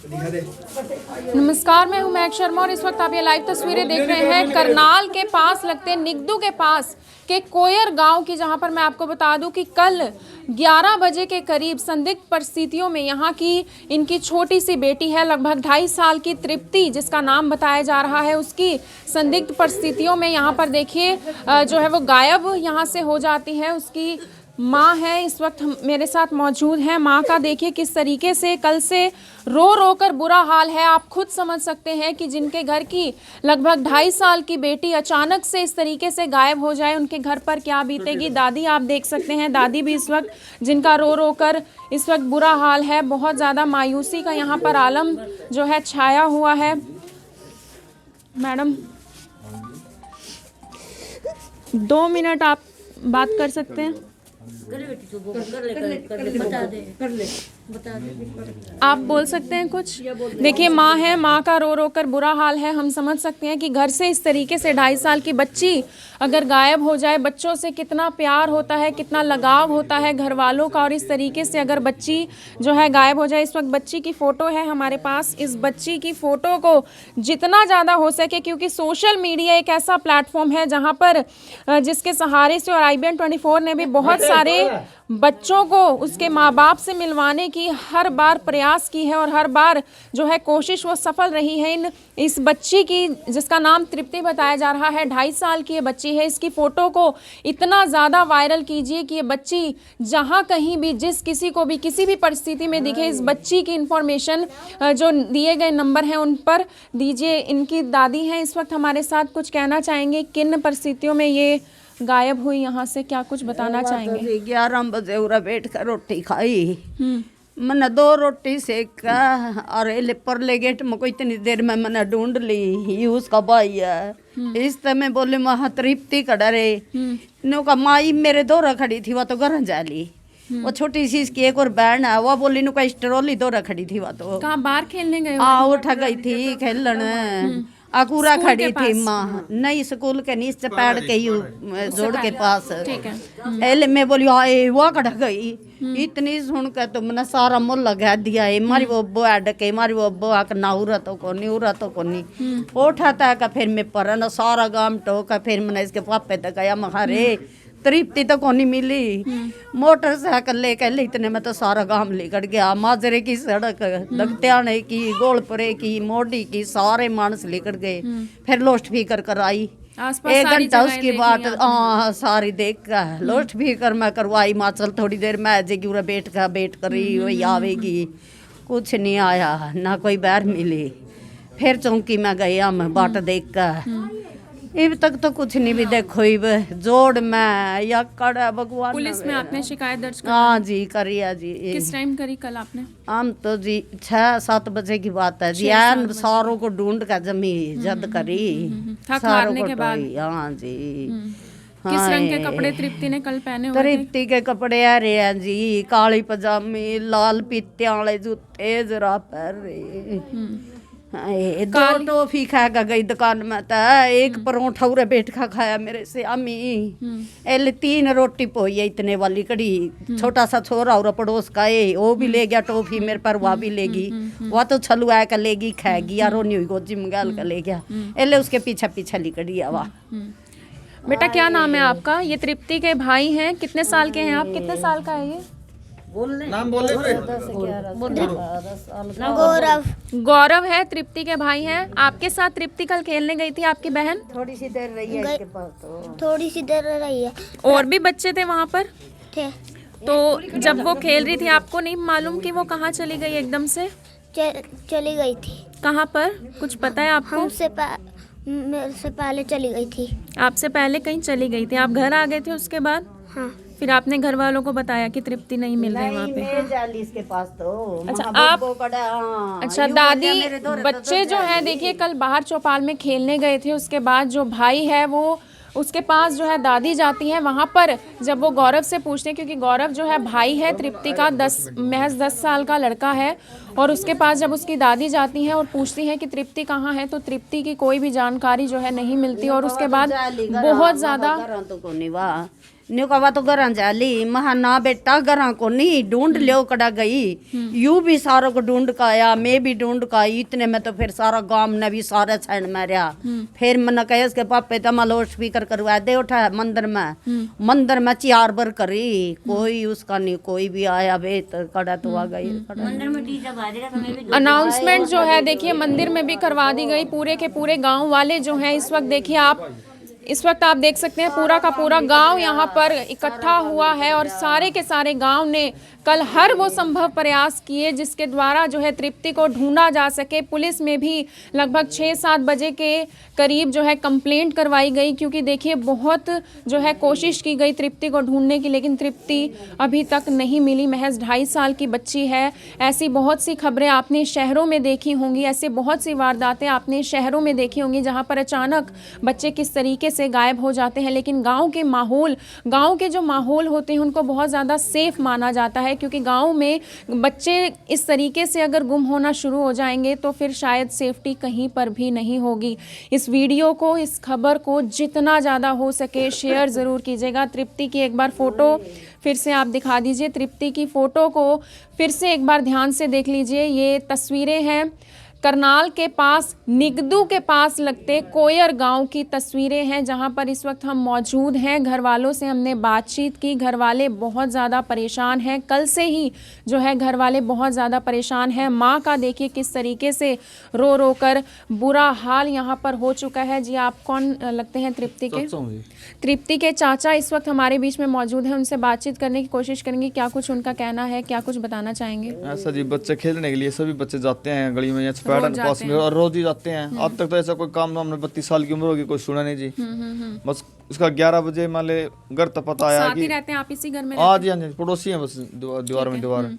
नमस्कार, मैं हूं महक शर्मा और इस वक्त आप ये लाइव तस्वीरें देख रहे हैं करनाल के पास लगते निगदू के पास के कोयर गांव की, जहां पर मैं आपको बता दूं कि कल 11 बजे के करीब संदिग्ध परिस्थितियों में यहां की इनकी छोटी सी बेटी है, लगभग 2.5 साल की तृप्ति जिसका नाम बताया जा रहा है, उसकी संदिग्ध परिस्थितियों में यहां पर देखिए जो है वो गायब यहां से हो जाती है। उसकी माँ है इस वक्त मेरे साथ मौजूद है। माँ का देखिए किस तरीके से कल से रो रो कर बुरा हाल है। आप खुद समझ सकते हैं कि जिनके घर की लगभग 2.5 साल की बेटी अचानक से इस तरीके से गायब हो जाए, उनके घर पर क्या बीतेगी। दादी आप देख सकते हैं, दादी भी इस वक्त जिनका रो रो कर इस वक्त बुरा हाल है। बहुत ज़्यादा मायूसी का यहाँ पर आलम जो है छाया हुआ है। मैडम 2 मिनट आप बात कर सकते हैं। आप बोल सकते हैं कुछ। देखिए माँ है, माँ का रो रो कर बुरा हाल है। हम समझ सकते हैं कि घर से इस तरीके से 2.5 साल की बच्ची अगर गायब हो जाए, बच्चों से कितना प्यार होता है, कितना लगाव होता है घर वालों का, और इस तरीके से अगर बच्ची जो है गायब हो जाए। इस वक्त बच्ची की फ़ोटो है हमारे पास। इस बच्ची की फ़ोटो को जितना ज़्यादा हो सके, क्योंकि सोशल मीडिया एक ऐसा प्लेटफॉर्म है जहाँ पर जिसके सहारे से, और IBN 24 ने भी बहुत सारे बच्चों को उसके माँ बाप से मिलवाने की हर बार प्रयास की है और हर बार जो है कोशिश वो सफल रही है। इस बच्ची की जिसका नाम तृप्ति बताया जा रहा है, 2.5 साल की ये बच्ची है। इसकी फ़ोटो को इतना ज़्यादा वायरल कीजिए कि ये बच्ची जहाँ कहीं भी जिस किसी को भी किसी भी परिस्थिति में दिखे, इस बच्ची की इन्फॉर्मेशन जो दिए गए नंबर हैं उन पर दीजिए। इनकी दादी हैं इस वक्त हमारे साथ, कुछ कहना चाहेंगे किन परिस्थितियों में ये गायब हुई, यहाँ से क्या कुछ बताना चाहेंगे। 11 बजे उरा बैठ कर रोटी खाई, मैंने 2 रोटी सेक और परले गेट में कोई इतनी देर में मैंने ढूंढ ली, ये उसका भाई है। इस तरह मैं बोले वहाँ तृप्ति का डरे नो का माई मेरे दौरा खड़ी थी, वह तो घर जा ली। वो छोटी सी इसकी एक और बहन है, वो बोली नु का स्ट्रोली दौरा खड़ी थी, वह तो कहाँ बाहर खेलने गए? उठा गई थी खेलन। अकूरा खड़ी थी माँ, नहीं स्कूल के नीचे पैड़ के जोड़ के पास। ठीक है। एले मैं बोली आए वो कट गई। इतनी सुन के तो मैंने सारा मुँह लगा दिया है, मारी वो अब्बो अडके, मारी वो अब्बो आक ना उरा तो कोनी उठाता का। फिर मैं पर न सारा गांव टोका, फिर मैंने इसके पापे तक गया, मखारे तृप्ति तो कोनी मिली। मोटरसाइकिल लेकर इतने में तो सारा गांव लेकर गया। माजरे की सड़क, दगत्याने की, गोलपुरे की, मोडी की, सारे मानस लेकर गए। फिर लोस्ट भी कर आई। 1 घंटा उसकी बात सारी देख कर लोस्ट भी कर मैं करवाई। माँ चल थोड़ी देर में आ जाएगी, उरा वेट करी वही आवेगी। कुछ नहीं आया, ना कोई बाहर मिली। फिर चौकी में गया मैं बाट देख कर, अब तक तो कुछ नहीं भी देखो। जोड़ में या कड़ा भगवान। पुलिस में आपने शिकायत दर्ज करी? हाँ जी करिया जी। किस टाइम करी कल आपने? हम तो जी 6-7 बजे की बात है जी। सारों को ढूंढ कर जमी जद करी, सारों को ढूंढी। हाँ जी। किस रंग के कपड़े तृप्ति ने कल पहने हुए थे? तृप्ति के कपड़े आ रहे हैं जी, काली पजामी, लाल पीत्या वाले जूते जरा पहन रहे। 2 टॉफी खा का गई दुकान में, तो एक परोठा उरे बैठ खा खाया मेरे से अम्मी। एले 3 रोटी पोई है इतने वाली कड़ी। छोटा सा छोरा और पड़ोस का है, वो भी ले गया टॉफी मेरे पर, वह भी लेगी। वह तो छलुआ का लेगी, खाएगी यार, रोनी हुई गोजी मंगाल का ले गया। एले उसके पीछे लिकड़ी है। वाह बेटा क्या नाम है आपका? ये तृप्ति के भाई हैं। कितने साल के हैं आप? कितने साल का है ये? नाम बोले। गौरव है, तृप्ति के भाई हैं। आपके साथ तृप्ति कल खेलने गई थी आपकी बहन? थोड़ी सी देर रही है इसके पास, तो थोड़ी सी देर रही है। और भी बच्चे थे वहाँ पर? थे। तो जब वो खेल रही थी आपको नहीं मालूम कि वो कहाँ चली गई एकदम से? चली गई थी। कहाँ पर कुछ पता है आपको? मेरे से पहले चली गई थी। आपसे पहले कहीं चली गई थी, आप घर आ गए थे उसके बाद? हाँ। फिर आपने घर वालों को बताया कि तृप्ति नहीं मिल रही वहाँ पे? इसके पास तो अच्छा आप अच्छा दादी बच्चे जो है देखिए कल बाहर चौपाल में खेलने गए थे, उसके बाद जो भाई है वो उसके पास जो है दादी जाती है वहाँ पर। जब वो गौरव से पूछते हैं, क्योंकि गौरव जो है भाई है तृप्ति का, महज 10 साल का लड़का है, और उसके पास जब उसकी दादी जाती हैं और पूछती हैं कि तृप्ति कहाँ है, तो तृप्ति की कोई भी जानकारी जो है नहीं मिलती। और उसके बाद बहुत ज़्यादा न्यू कहा तो घर जाली महा ना बेटा घर को नहीं ढूंढ लियो कड़ा गई यू भी सारों को ढूंढ का आया मैं भी ढूंढ का आई इतने में तो फिर सारा गांव ने भी सारे छान मारिया फिर मैंने कहे उसके पापे तो मलो स्पीकर करवा दे उठा मंदिर में 4 बार करी कोई उसका नहीं कोई भी आया बे तो कड़ा तो आ गई अनाउंसमेंट जो है देखिए मंदिर में भी करवा दी गई। पूरे के पूरे गांव वाले जो हैं इस वक्त देखिए आप देख सकते हैं पूरा का पूरा गांव यहाँ पर इकट्ठा हुआ है और सारे के सारे गांव ने कल हर वो संभव प्रयास किए जिसके द्वारा जो है तृप्ति को ढूंढा जा सके। पुलिस में भी लगभग 6-7 बजे के करीब जो है कंप्लेंट करवाई गई क्योंकि देखिए बहुत जो है कोशिश की गई तृप्ति को ढूंढने की, लेकिन तृप्ति अभी तक नहीं मिली। महज 2.5 साल की बच्ची है। ऐसी बहुत सी खबरें आपने शहरों में देखी होंगी, ऐसे बहुत सी वारदातें आपने शहरों में देखी होंगी जहाँ पर अचानक बच्चे किस तरीके से गायब हो जाते हैं। लेकिन गाँव के जो माहौल होते हैं उनको बहुत ज़्यादा सेफ माना जाता है क्योंकि गांव में बच्चे इस तरीके से अगर गुम होना शुरू हो जाएंगे तो फिर शायद सेफ्टी कहीं पर भी नहीं होगी। इस वीडियो को, इस खबर को जितना ज़्यादा हो सके शेयर ज़रूर कीजिएगा। तृप्ति की एक बार फ़ोटो फिर से आप दिखा दीजिए। तृप्ति की फ़ोटो को फिर से एक बार ध्यान से देख लीजिए। ये तस्वीरें हैं करनाल के पास निगदू के पास लगते कोयर गांव की तस्वीरें हैं जहां पर इस वक्त हम मौजूद हैं। घर वालों से हमने बातचीत की। घर वाले बहुत ज़्यादा परेशान हैं। कल से ही जो है घर वाले बहुत ज़्यादा परेशान हैं। माँ का देखिए किस तरीके से रो रो कर बुरा हाल यहां पर हो चुका है। जी आप कौन लगते हैं तृप्ति के? तृप्ति के चाचा इस वक्त हमारे बीच में मौजूद हैं। उनसे बातचीत करने की कोशिश करेंगे। क्या कुछ उनका कहना है, क्या कुछ बताना चाहेंगे? ऐसा जी बच्चे खेलने के लिए सभी बच्चे जाते हैं गली में या पैटर्न पास में और रोज ही जाते हैं। आज तक तो ऐसा कोई काम हमने 32 साल की उम्र होगी कोई सुना नहीं जी। बस उसका 11 बजे मान ले घर तक पता आया साथ ही कि रहते हैं आप इसी घर में? हाँ जी पड़ोसी हैं बस दीवार में दीवार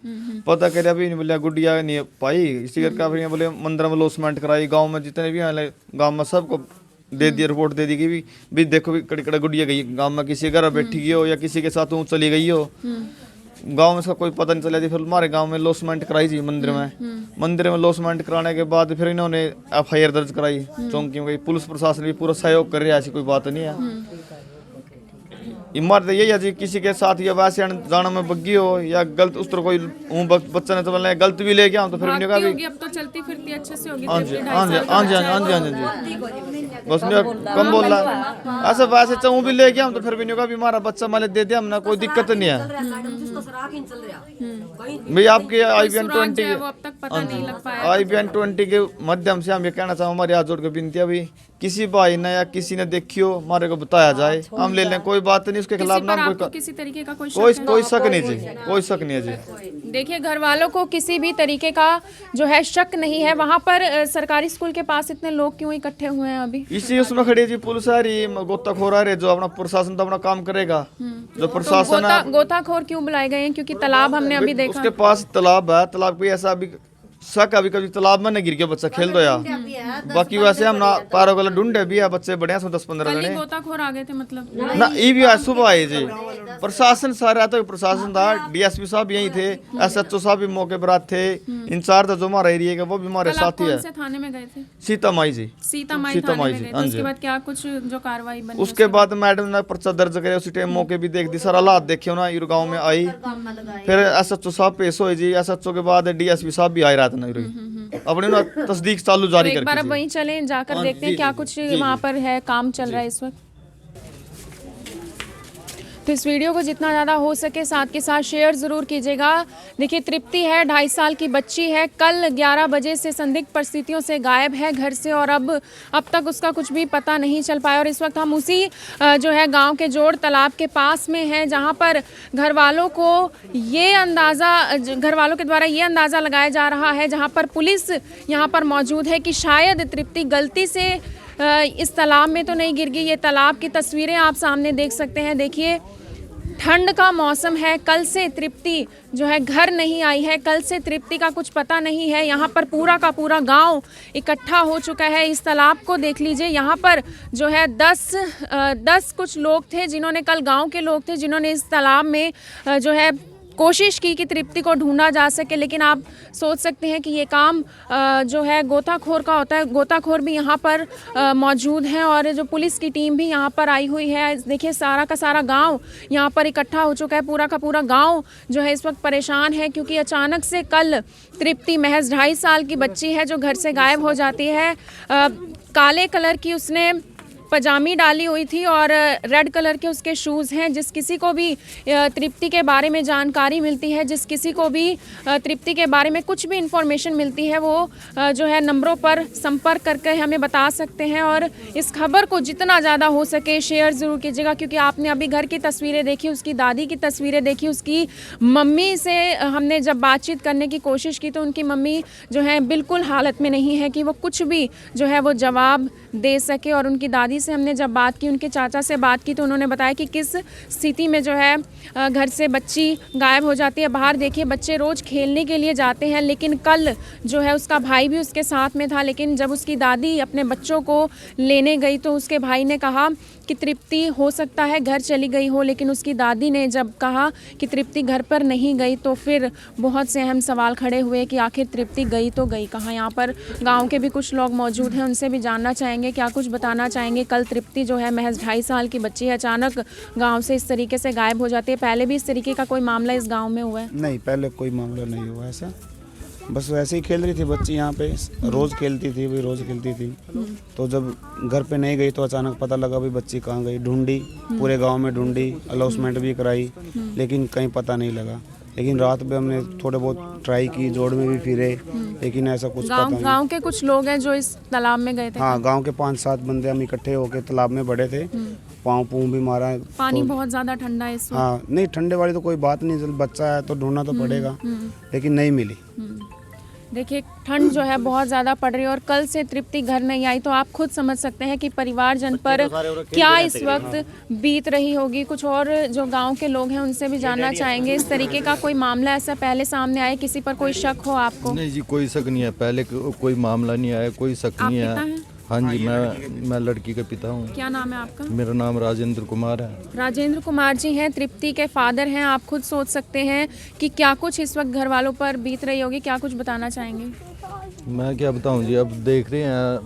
पता कर अभी नहीं बोले गुड़िया नहीं पाई इसी घर का फिर बोले मंदिर में लॉसमेंट कराई। गाँव में जितने भी हैं गाँव में सबको दे दी रिपोर्ट दे दी कि भी देखो भी कड़ी कड़ा गुड़िया गई गाँव में किसी घर बैठी गई हो या किसी के साथ चली गई हो। गांव में इसका कोई पता नहीं चला थी। फिर हमारे गांव में लॉसमेंट कराई थी मंदिर में लॉसमेंट कराने के बाद फिर इन्होंने FIR दर्ज कराई चौंकी में। पुलिस प्रशासन भी पूरा सहयोग कर रहा है, ऐसी कोई बात नहीं है। इमारत यही है जी किसी के साथ या वैसे जाना में बग्गी हो या गलत उस तरह कोई बच्चा ने तो बोलना गलत भी ले गया तो फिर अब तो चलती फिरती अच्छे से होगी। हाँ जी हाँ जी हाँ जी हाँ जी हाँ जी बस कम बोल रहा ऐसा वैसे चाहूँ भी ले गया तो फिर भी नहीं होगा भी हमारा बच्चा मान दे दिया हमने कोई दिक्कत नहीं है। भाई आपके IBN 20 के माध्यम से हम ये कहना चाहूँ हमारे हाथ जोड़ के विनती है भाई किसी भाई ने या किसी ने देखियो हमारे को बताया जाए हम ले लें कोई बात नहीं। उसके खिलाफ नाम किसी तरीके का कोई शक नहीं जी कोई शक नहीं है जी। देखिए घर वालों को किसी भी तरीके का जो है शक नहीं है। वहाँ पर सरकारी स्कूल के पास इतने लोग क्यों इकट्ठे हुए हैं अभी? इसी उसमें खड़ी है जी पुलिस आ रही गोताखोर आ रहे जो अपना प्रशासन तो अपना काम करेगा। जो प्रशासन तो गोताखोर क्यों बुलाए गए हैं? क्योंकि तालाब हमने अभी देखा उसके पास तालाब है। तालाब भी ऐसा अभी शक अभी कभी तालाब में नहीं गिर गया बच्चा खेल दो यार। बाकी वैसे हम ना पारो गला ढूंढे भी है बच्चे बढ़िया 10-15 जने गोताखोर आ गए थे मतलब ना ये भी आज सुबह आए जी। प्रशासन सारा तो प्रशासन था DSP साहब यही थे SHO साहब भी मौके पर थे। इंचार्ज जो हमारा एरिया का वो भी हमारे साथ ही है। थाने में गए थे? सीतामाई जी सीतामाई जी। उसके बाद क्या कुछ जो कार्रवाई बनी? उसके बाद मैडम ने पर्चा दर्ज करे उसी टाइम मौके भी देख दी सारा हालात देखे ना गाँव में आई। फिर SHO साहब पेश हुए जी। SHO के बाद DSP साहब भी आए रात अपने ना तस्दीक चालू जारी करके। एक बार अब वहीं चलें जाकर देखते हैं क्या कुछ वहाँ पर है काम चल रहा है इस वक्त। तो इस वीडियो को जितना ज़्यादा हो सके साथ के साथ शेयर ज़रूर कीजिएगा। देखिए तृप्ति है 2.5 साल की बच्ची है। कल 11 बजे से संदिग्ध परिस्थितियों से गायब है घर से और अब तक उसका कुछ भी पता नहीं चल पाया। और इस वक्त हम उसी जो है गांव के जोड़ तालाब के पास में हैं जहां पर घर वालों के द्वारा ये अंदाज़ा लगाया जा रहा है जहां पर पुलिस यहां पर मौजूद है कि शायद तृप्ति गलती से इस तालाब में तो नहीं गिर गई। ये तालाब की तस्वीरें आप सामने देख सकते हैं। देखिए ठंड का मौसम है। कल से तृप्ति जो है घर नहीं आई है। कल से तृप्ति का कुछ पता नहीं है। यहाँ पर पूरा का पूरा गांव इकट्ठा हो चुका है। इस तालाब को देख लीजिए। यहाँ पर जो है 10 कुछ लोग थे जिन्होंने कल गांव के लोग थे जिन्होंने इस तालाब में जो है कोशिश की कि तृप्ति को ढूंढा जा सके, लेकिन आप सोच सकते हैं कि ये काम जो है गोताखोर का होता है। गोताखोर भी यहाँ पर मौजूद हैं और जो पुलिस की टीम भी यहाँ पर आई हुई है। देखिए सारा का सारा गांव यहाँ पर इकट्ठा हो चुका है, पूरा का पूरा गांव जो है इस वक्त परेशान है, क्योंकि अचानक से कल तृप्ति महज 2.5 साल की बच्ची है जो घर से गायब हो जाती है। काले कलर की उसने पजामी डाली हुई थी और रेड कलर के उसके शूज़ हैं। जिस किसी को भी तृप्ति के बारे में जानकारी मिलती है, जिस किसी को भी तृप्ति के बारे में कुछ भी इंफॉर्मेशन मिलती है, वो जो है नंबरों पर संपर्क करके हमें बता सकते हैं। और इस खबर को जितना ज़्यादा हो सके शेयर ज़रूर कीजिएगा, क्योंकि आपने अभी घर की तस्वीरें देखी, उसकी दादी की तस्वीरें देखी, उसकी मम्मी से हमने जब बातचीत करने की कोशिश की तो उनकी मम्मी जो है बिल्कुल हालत में नहीं है कि वो कुछ भी जो है वो जवाब दे सके। और उनकी दादी से हमने जब बात की, उनके चाचा से बात की, तो उन्होंने बताया कि किस स्थिति में जो है घर से बच्ची गायब हो जाती है। बाहर देखिए बच्चे रोज़ खेलने के लिए जाते हैं, लेकिन कल जो है उसका भाई भी उसके साथ में था, लेकिन जब उसकी दादी अपने बच्चों को लेने गई तो उसके भाई ने कहा कि तृप्ति हो सकता है घर चली गई हो, लेकिन उसकी दादी ने जब कहा कि तृप्ति घर पर नहीं गई तो फिर बहुत से अहम सवाल खड़े हुए कि आखिर तृप्ति गई तो गई कहाँ। यहाँ पर गांव के भी कुछ लोग मौजूद हैं, उनसे भी जानना चाहेंगे, क्या कुछ बताना चाहेंगे। कल तृप्ति जो है महज 2.5 साल की बच्ची है, अचानक गाँव से इस तरीके से गायब हो जाती है। पहले भी इस तरीके का कोई मामला इस गाँव में हुआ है? नहीं, पहले कोई मामला नहीं हुआ ऐसा, बस वैसे ही खेल रही थी बच्ची यहाँ पे, रोज़ खेलती थी, भी रोज़ खेलती थी। तो जब घर पे नहीं गई तो अचानक पता लगा भी बच्ची कहाँ गई। ढूंढी, पूरे गांव में ढूंढी, अनाउंसमेंट भी कराई, लेकिन कहीं पता नहीं लगा। लेकिन रात में हमने थोड़े बहुत ट्राई की, जोड़ में भी फिरे, लेकिन ऐसा कुछ पता नहीं। गांव के कुछ लोग हैं जो इस तालाब में गए थे? हाँ, गांव के 5-7 बंदे हम इकट्ठे होके तालाब में बड़े थे, पाँव भी मारा। पानी बहुत ज़्यादा ठंडा है इस वक्त। हाँ, नहीं ठंडे वाली तो कोई बात नहीं, जब बच्चा है तो ढूंढना तो पड़ेगा, लेकिन नहीं मिली। देखिए ठंड जो है बहुत ज़्यादा पड़ रही है और कल से तृप्ति घर नहीं आई, तो आप खुद समझ सकते हैं कि परिवारजन पर क्या इस वक्त बीत रही होगी। कुछ और जो गांव के लोग हैं उनसे भी जानना चाहेंगे। इस तरीके का कोई मामला ऐसा पहले सामने आया, किसी पर कोई शक हो आपको? नहीं जी, कोई शक नहीं है, पहले कोई मामला नहीं आया, कोई शक नहीं है। हाँ जी, मैं लड़की का पिता हूँ। क्या नाम है आपका? मेरा नाम राजेंद्र कुमार है। राजेंद्र कुमार जी हैं, तृप्ति के फादर हैं। आप खुद सोच सकते हैं कि क्या कुछ इस वक्त घर वालों पर बीत रही होगी, क्या कुछ बताना चाहेंगे? मैं क्या बताऊँ जी, अब देख रहे हैं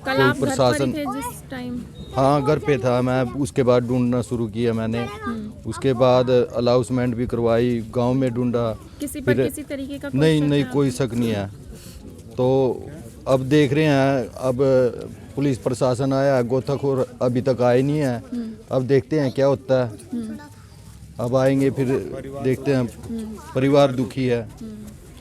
कल कोई आप प्रशासन। घर पर ही थे जिस टाइम? हाँ, घर पे था मैं, उसके बाद ढूंढना शुरू किया मैंने। उसके बाद अनाउंसमेंट भी करवाई, गांव में ढूंढा। किसी पर किसी तरीके का नहीं, कोई शक नहीं है। तो अब देख रहे हैं, अब पुलिस प्रशासन आया, गोताखोर अभी तक आए नहीं है। अब देखते हैं क्या होता है, अब आएंगे फिर देखते हैं। परिवार दुखी है,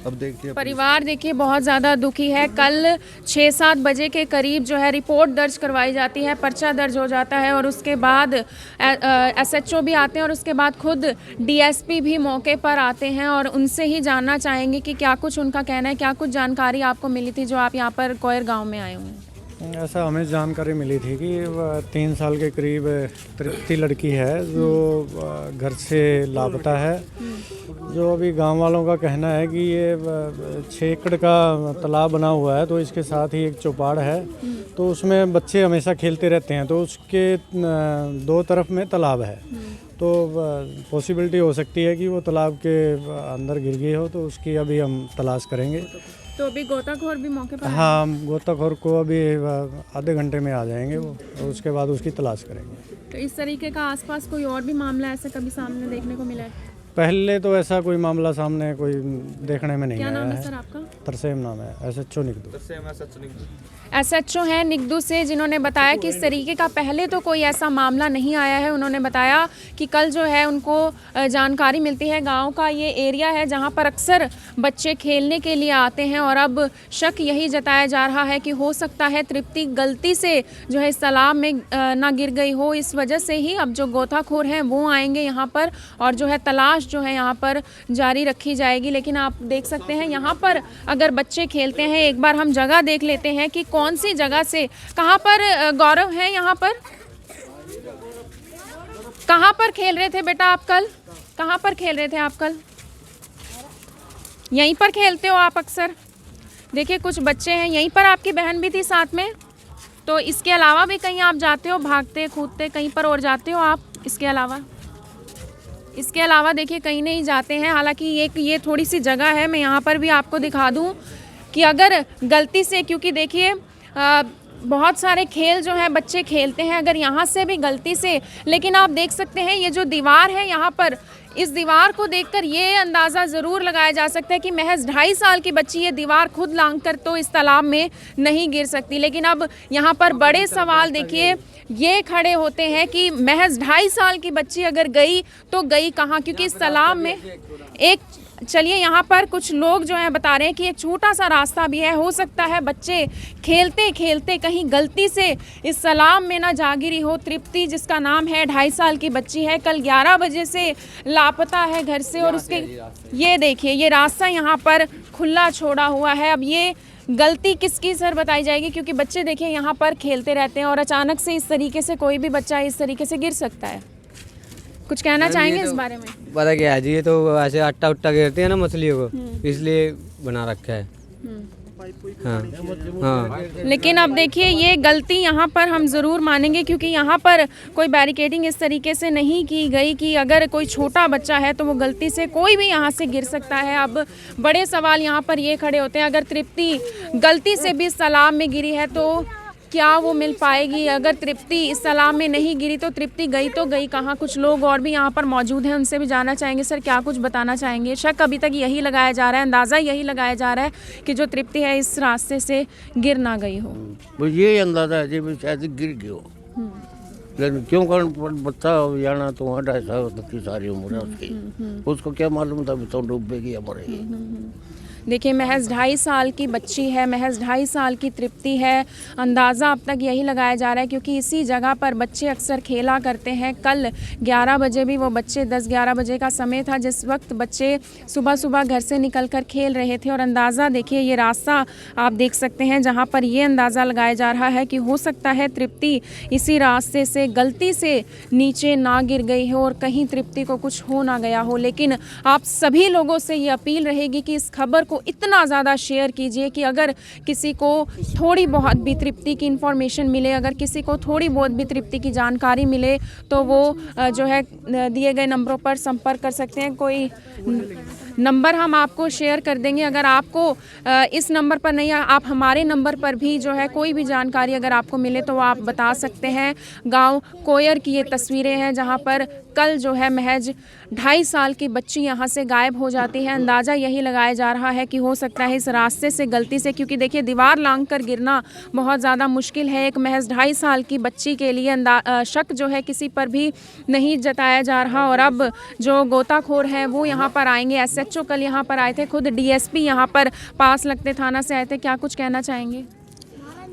अब देखते हैं। परिवार देखिए बहुत ज़्यादा दुखी है। कल 6-7 बजे के करीब जो है रिपोर्ट दर्ज करवाई जाती है, पर्चा दर्ज हो जाता है और उसके बाद SHO भी आते हैं और उसके बाद खुद DSP भी मौके पर आते हैं और उनसे ही जानना चाहेंगे कि क्या कुछ उनका कहना है, क्या कुछ जानकारी आपको मिली थी जो आप यहाँ पर कोयर गाँव में आए हुए हैं? ऐसा हमें जानकारी मिली थी कि 3 साल के करीब तृप्ति लड़की है जो घर से लापता है। जो अभी गांव वालों का कहना है कि ये 6 एकड़ का तालाब बना हुआ है, तो इसके साथ ही एक चौपाड़ है, तो उसमें बच्चे हमेशा खेलते रहते हैं, तो उसके 2 तरफ में तालाब है। तो पॉसिबिलिटी हो सकती है कि वो तालाब के अंदर गिर गई हो, तो उसकी अभी हम तलाश करेंगे। तो अभी गोताखोर भी मौके पर? हाँ, गोताखोर को अभी आधे घंटे में आ जाएंगे वो, और उसके बाद उसकी तलाश करेंगे। तो इस तरीके का आसपास कोई और भी मामला ऐसा कभी सामने देखने को मिला है? पहले तो ऐसा कोई मामला सामने कोई देखने में नहीं आया है। क्या नाम है सर आपका? तरसेम नाम है, SHO निकदू। SHO हैं निकदू से, जिन्होंने बताया कि इस तरीके का पहले तो कोई ऐसा मामला नहीं आया है। उन्होंने बताया कि कल जो है उनको जानकारी मिलती है, गांव का ये एरिया है जहां पर अक्सर बच्चे खेलने के लिए आते हैं और अब शक यही जताया जा रहा है कि हो सकता है तृप्ति गलती से जो है इस तालाब में ना गिर गई हो। इस वजह से ही अब जो गोताखोर हैं वो आएंगे यहाँ पर और जो है तलाश जो है यहाँ पर जारी रखी जाएगी। लेकिन आप देख सकते हैं यहाँ पर अगर बच्चे खेलते हैं, एक बार हम जगह देख लेते हैं कि कौन सी जगह से, कहाँ पर गौरव है, यहाँ पर कहाँ पर खेल रहे थे बेटा आप कल? कहाँ पर खेल रहे थे आप कल? यहीं पर खेलते हो आप अक्सर? देखिए कुछ बच्चे हैं, यहीं पर आपकी बहन भी थी साथ में, तो इसके अलावा भी कहीं आप जाते हो, भागते कूदते कहीं पर और जाते हो आप इसके अलावा? इसके अलावा देखिए कहीं नहीं जाते हैं। हालांकि ये थोड़ी सी जगह है, मैं यहाँ पर भी आपको दिखा दूँ कि अगर गलती से, क्योंकि देखिए बहुत सारे खेल जो है बच्चे खेलते हैं, अगर यहाँ से भी गलती से, लेकिन आप देख सकते हैं ये जो दीवार है यहाँ पर, इस दीवार को देखकर ये अंदाज़ा ज़रूर लगाया जा सकता है कि महज 2.5 साल की बच्ची ये दीवार खुद लांघकर तो इस तालाब में नहीं गिर सकती। लेकिन अब यहाँ पर बड़े सवाल देखिए ये खड़े होते हैं कि महज 2.5 साल की बच्ची अगर गई तो गई कहाँ, क्योंकि इस तालाब में एक, चलिए यहाँ पर कुछ लोग जो हैं बता रहे हैं कि एक छोटा सा रास्ता भी है, हो सकता है बच्चे खेलते खेलते कहीं गलती से इस तालाब में ना जा गिरी हो। तृप्ति जिसका नाम है 2.5 साल की बच्ची है, कल 11 बजे से लापता है घर से, और उसके ये देखिए ये रास्ता यहाँ पर खुला छोड़ा हुआ है। अब ये गलती किसकी सर बताई जाएगी, क्योंकि बच्चे देखिए यहाँ पर खेलते रहते हैं और अचानक से इस तरीके से कोई भी बच्चा इस तरीके से गिर सकता है। कुछ कहना चाहेंगे इस बारे में? पता क्या है जी, ये तो ऐसे आटा उट्टा गिरते हैं ना मछलियों को, इसलिए बना रखा है। हाँ। लेकिन अब देखिए ये गलती यहाँ पर हम ज़रूर मानेंगे, क्योंकि यहाँ पर कोई बैरिकेडिंग इस तरीके से नहीं की गई कि अगर कोई छोटा बच्चा है तो वो गलती से कोई भी यहाँ से गिर सकता है। अब बड़े सवाल यहाँ पर ये खड़े होते हैं, अगर तृप्ति गलती से भी इस तालाब में गिरी है तो क्या वो मिल पाएगी? अगर तृप्ति इस तालाब में नहीं गिरी तो तृप्ति गई तो गई कहाँ? कुछ लोग और भी यहाँ पर मौजूद हैं, उनसे भी जानना चाहेंगे। सर क्या कुछ बताना चाहेंगे? शक अभी तक यही लगाया जा रहा है, अंदाज़ा यही लगाया जा रहा है कि जो तृप्ति है इस रास्ते से गिर ना गई हो। वो ये अंदाज़ा है जी शायद गिर गई हो, लेकिन क्यों कारण बच्चा जाना तो वहाँ 2.5 साल तक की सारी उम्र है उसकी, उसको क्या मालूम था तो डूबेगी या मरेगी। देखिए महज 2.5 साल की बच्ची है, महज 2.5 साल की तृप्ति है। अंदाज़ा अब तक यही लगाया जा रहा है, क्योंकि इसी जगह पर बच्चे अक्सर खेला करते हैं। कल 11 बजे भी वो बच्चे 10-11 बजे का समय था जिस वक्त बच्चे सुबह सुबह घर से निकलकर खेल रहे थे। और अंदाज़ा देखिए ये रास्ता आप देख सकते हैं जहाँ पर ये अंदाज़ा लगाया जा रहा है कि हो सकता है तृप्ति इसी रास्ते से गलती से नीचे ना गिर गई हो और कहीं तृप्ति को कुछ हो ना गया हो। लेकिन आप सभी लोगों से ये अपील रहेगी कि इस खबर को इतना ज़्यादा शेयर कीजिए कि अगर किसी को थोड़ी बहुत भी तृप्ति की इन्फॉर्मेशन मिले, अगर किसी को थोड़ी बहुत भी तृप्ति की जानकारी मिले तो वो जो है दिए गए नंबरों पर संपर्क कर सकते हैं। कोई नंबर हम आपको शेयर कर देंगे, अगर आपको इस नंबर पर नहीं, आप हमारे नंबर पर भी जो है कोई भी जानकारी अगर आपको मिले तो आप बता सकते हैं। गांव कोयर की ये तस्वीरें हैं जहां पर कल जो है महज 2.5 साल की बच्ची यहां से गायब हो जाती है। अंदाज़ा यही लगाया जा रहा है कि हो सकता है इस रास्ते से गलती से, क्योंकि देखिए दीवार लांघ कर गिरना बहुत ज़्यादा मुश्किल है। एक महज 2.5 साल की बच्ची के लिए शक जो है किसी पर भी नहीं जताया जा रहा। और अब जो गोताखोर हैं वो यहाँ पर आएंगे। SHO कल यहाँ पर आए थे, खुद DSP यहाँ पर पास लगते थाना से आए थे। क्या कुछ कहना चाहेंगे?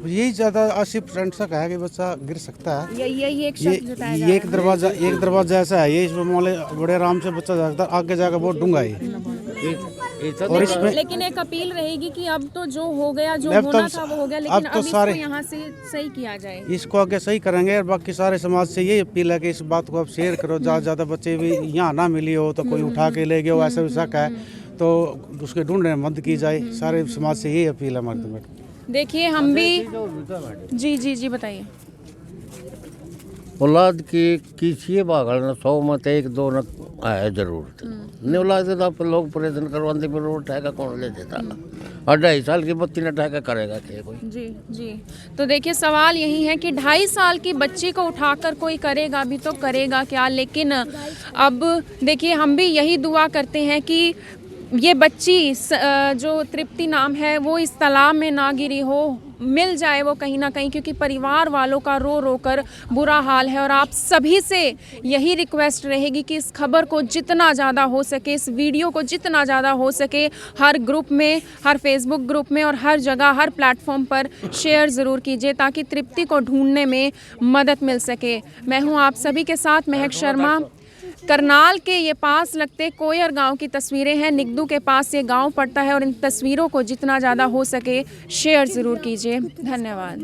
यही ज़्यादा 80% शक है कि बच्चा गिर सकता है। यही एक शक जताया जा रहा है। एक दरवाजा ऐसा है, ये इसमें बड़े आराम से बच्चा जा सकता है, आगे जाकर बहुत डूंगा है। और इसमें लेकिन एक अपील रहेगी कि अब तो जो हो गया, जो होना था वो हो गया, लेकिन अब इसको यहाँ से सही किया जाए। इसको आगे सही करेंगे और बाकी सारे समाज से ये अपील है कि इस बात को आप शेयर करो। ज़्यादा बच्चे भी यहाँ ना मिली हो तो कोई उठा के ले गया हो, ऐसा भी शक है तो उसके ढूंढने में मदद की जाए। सारे समाज से यही अपील है हमारे। मैडम देखिए हम भी जी बताइए। औलाद की कीजिए बागल न 100 में 1-2 न है जरूरत नहीं औलाद तो आप लोग प्रयत्न करवाते पर वो ठेका कौन ले देता। और 2.5 साल की बच्ची ने ठेका करेगा क्या कोई? जी तो देखिए सवाल यही है कि 2.5 साल की बच्ची को उठाकर कोई करेगा भी तो करेगा क्या। लेकिन अब देखिए हम भी यही दुआ करते हैं कि ये बच्ची जो तृप्ति नाम है वो इस तालाब में ना गिरी हो, मिल जाए वो कहीं ना कहीं, क्योंकि परिवार वालों का रो रो कर बुरा हाल है। और आप सभी से यही रिक्वेस्ट रहेगी कि इस खबर को जितना ज़्यादा हो सके, इस वीडियो को जितना ज़्यादा हो सके हर ग्रुप में, हर फेसबुक ग्रुप में और हर जगह, हर प्लेटफॉर्म पर शेयर ज़रूर कीजिए ताकि तृप्ति को ढूंढने में मदद मिल सके। मैं हूँ आप सभी के साथ महक शर्मा। करनाल के ये पास लगते कोयर गांव की तस्वीरें हैं। निगदू के पास ये गांव पड़ता है और इन तस्वीरों को जितना ज़्यादा हो सके शेयर ज़रूर कीजिए। धन्यवाद।